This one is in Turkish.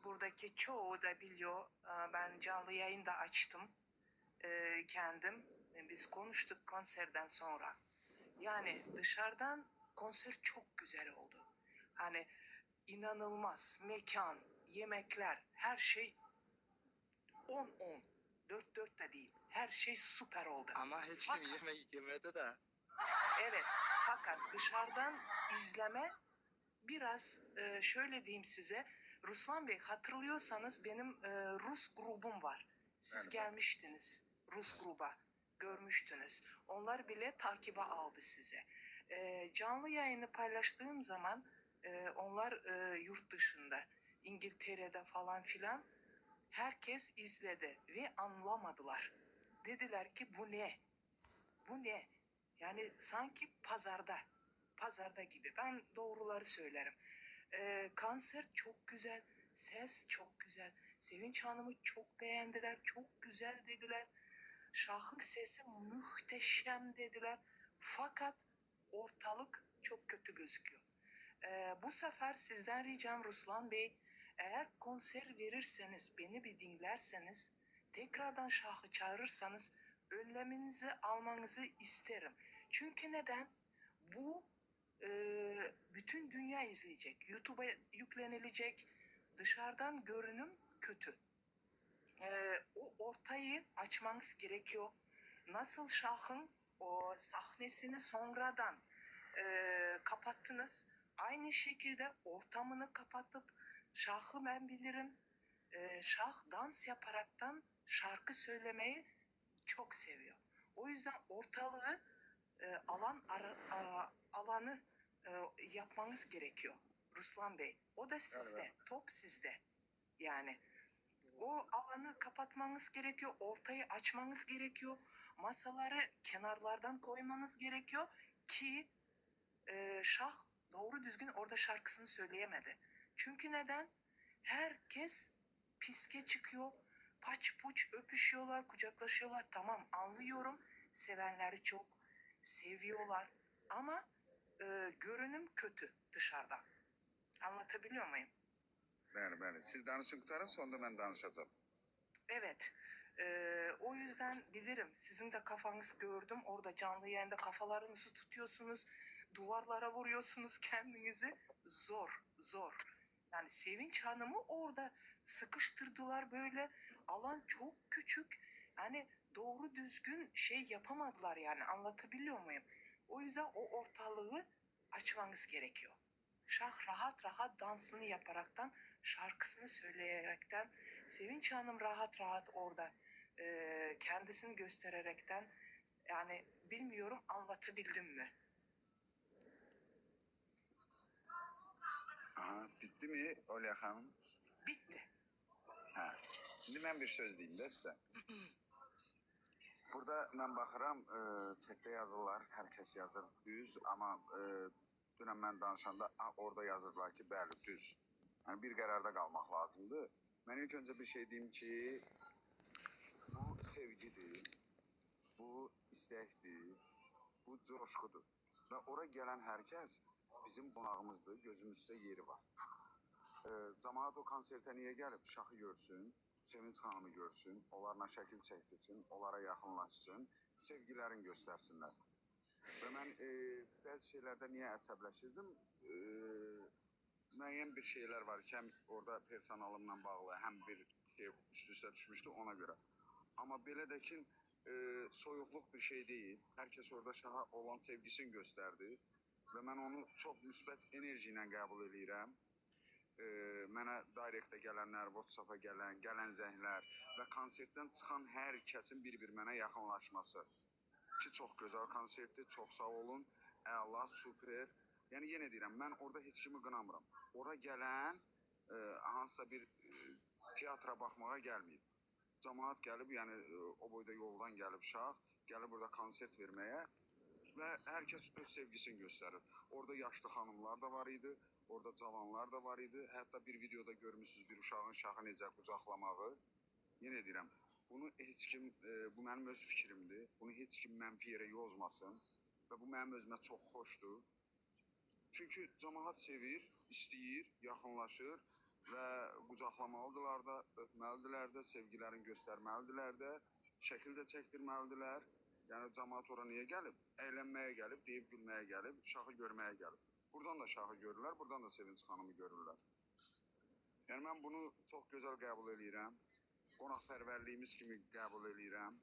buradaki çoğu da biliyor. Ben canlı yayın da açtım kendim. Biz konuştuk konserden sonra. Yani dışarıdan konser çok güzel oldu. Hani inanılmaz. Mekan, yemekler, her şey 10-10. 4-4 de değil. Her şey süper oldu. Ama hiç kim yemek yemedi de. Evet, fakat dışarıdan izleme biraz şöyle diyeyim size. Ruslan Bey, hatırlıyorsanız benim Rus grubum var. Siz Evet. gelmiştiniz Rus gruba, görmüştünüz. Onlar bile takibe aldı size. Canlı yayını paylaştığım zaman onlar yurt dışında, İngiltere'de falan filan herkes izledi ve anlamadılar. Dediler ki bu ne? Bu ne? Yani sanki pazarda gibi. Ben doğruları söylerim. Konser çok güzel, ses çok güzel. Sevinç Hanım'ı çok beğendiler, çok güzel dediler. Şah'ın sesi muhteşem dediler. Fakat ortalık çok kötü gözüküyor. Bu sefer sizden ricam Ruslan Bey, eğer konser verirseniz, beni bir dinlerseniz, tekrardan Şah'ı çağırırsanız önleminizi almanızı isterim. Çünkü neden? Bu bütün dünya izleyecek. YouTube'a yüklenilecek. Dışarıdan görünüm kötü. O ortayı açmanız gerekiyor. Nasıl Şah'ın o sahnesini sonradan kapattınız. Aynı şekilde ortamını kapatıp Şah'ı ben bilirim. Şah dans yaparaktan şarkı söylemeyi çok seviyor. O yüzden ortalığı alanı yapmanız gerekiyor. Ruslan Bey. O da sizde. Evet. Top sizde. Yani o alanı kapatmanız gerekiyor. Ortayı açmanız gerekiyor. Masaları kenarlardan koymanız gerekiyor ki Şah doğru düzgün orada şarkısını söyleyemedi. Çünkü neden? Herkes piske çıkıyor. Paç puç öpüşüyorlar, kucaklaşıyorlar. Tamam, anlıyorum. Sevenleri çok seviyorlar. Ama görünüm kötü dışarıdan. Anlatabiliyor muyum? Bəli. Siz danışın qurtarın, sonra ben danışacağım. Evet. O yüzden bilirim. Sizin de kafanız gördüm. Orada canlı yayında kafalarınızı tutuyorsunuz. Duvarlara vuruyorsunuz kendinizi. Zor. Yani Sevinç Hanım'ı orada sıkıştırdılar böyle. Alan çok küçük. Yani doğru düzgün şey yapamadılar yani. Anlatabiliyor muyum? O yüzden o ortalığı açmanız gerekiyor. Şah rahat rahat dansını yaparaktan, şarkısını söyleyerekten, Sevinç Hanım rahat rahat orada kendisini göstererekten, yani bilmiyorum anlatabildim mi? Aha, bitti mi Olya Hanım? Bitti. Ha. Şimdi ben bir söz diyeyim de size. Burada ben baxıram, chatdə yazırlar, hər kəs yazır düz, amma dünən mən danışanda orada yazırlar ki, bəli, düz. Yəni bir qərarda qalmaq lazımdır. Mən ilk öncə bir şey deyim ki, bu sevgidir, bu istəkdir, bu coşqudur. Və ora gələn hər kəs bizim qonağımızdır, gözümüzdə yeri var. Camaat o konsertə niyə gəlib? Şahı görsün, Sevinç xanımı görsün, onlarla şəkil çəkdirsin, onlara yaxınlaşsın, sevgilərini göstərsinlər. Və mən bəzi şeylərdə niyə əsəbləşirdim? Müəyyən bir şeylər var ki, həm orada personalımla bağlı, həm bir şey üst-üstə düşmüşdü ona görə. Amma belə də ki, soyuqluq bir şey deyil. Hər kəs orada Şaha olan sevgisini göstərdi və mən onu çox müsbət enerji ilə qəbul edirəm. Mənə direktə gələnlər, WhatsApp-a gələn zənglər və konsertdən çıxan hər kəsin bir-bir mənə yaxınlaşması ki, çox gözəl konsertdir, çox sağ olun, əla, super. Yəni yenə deyirəm, mən orada heç kimi qınamıram. Ora gələn hansısa bir teatra baxmağa gəlməyib. Camaat gəlib, yəni o boyda yoldan gəlib Şah, gəlib burada konsert verməyə və hər kəs öz sevgisini göstərir. Orada yaşlı xanımlar da var idi. Orada cavanlar da var idi. Hətta bir videoda görmüşsünüz bir uşağın Şahı necə qucaqlamağı. Yenə deyirəm, bunu heç kim, bu mənim öz fikrimdir. Bunu heç kim mənfi yerə yozmasın. Və bu mənim özümə çox xoşdur. Çünki cəmaət sevir, istəyir, yaxınlaşır və qucaqlamalıdırlar da, öpməlidirlər də, sevgilərini göstərməlidirlər də, şəkil də çəkdirməlidirlər. Yəni cəmaət ora niyə gəlib? Əylənməyə gəlib, deyib gülməyə gəlib, şahı görməyə gəlib. Buradan da şahı görürlər, buradan da Sevinç xanımı görürlər. Yəni mən bunu çox gözəl qəbul edirəm. Qonaqpərvərliyimiz kimi qəbul edirəm.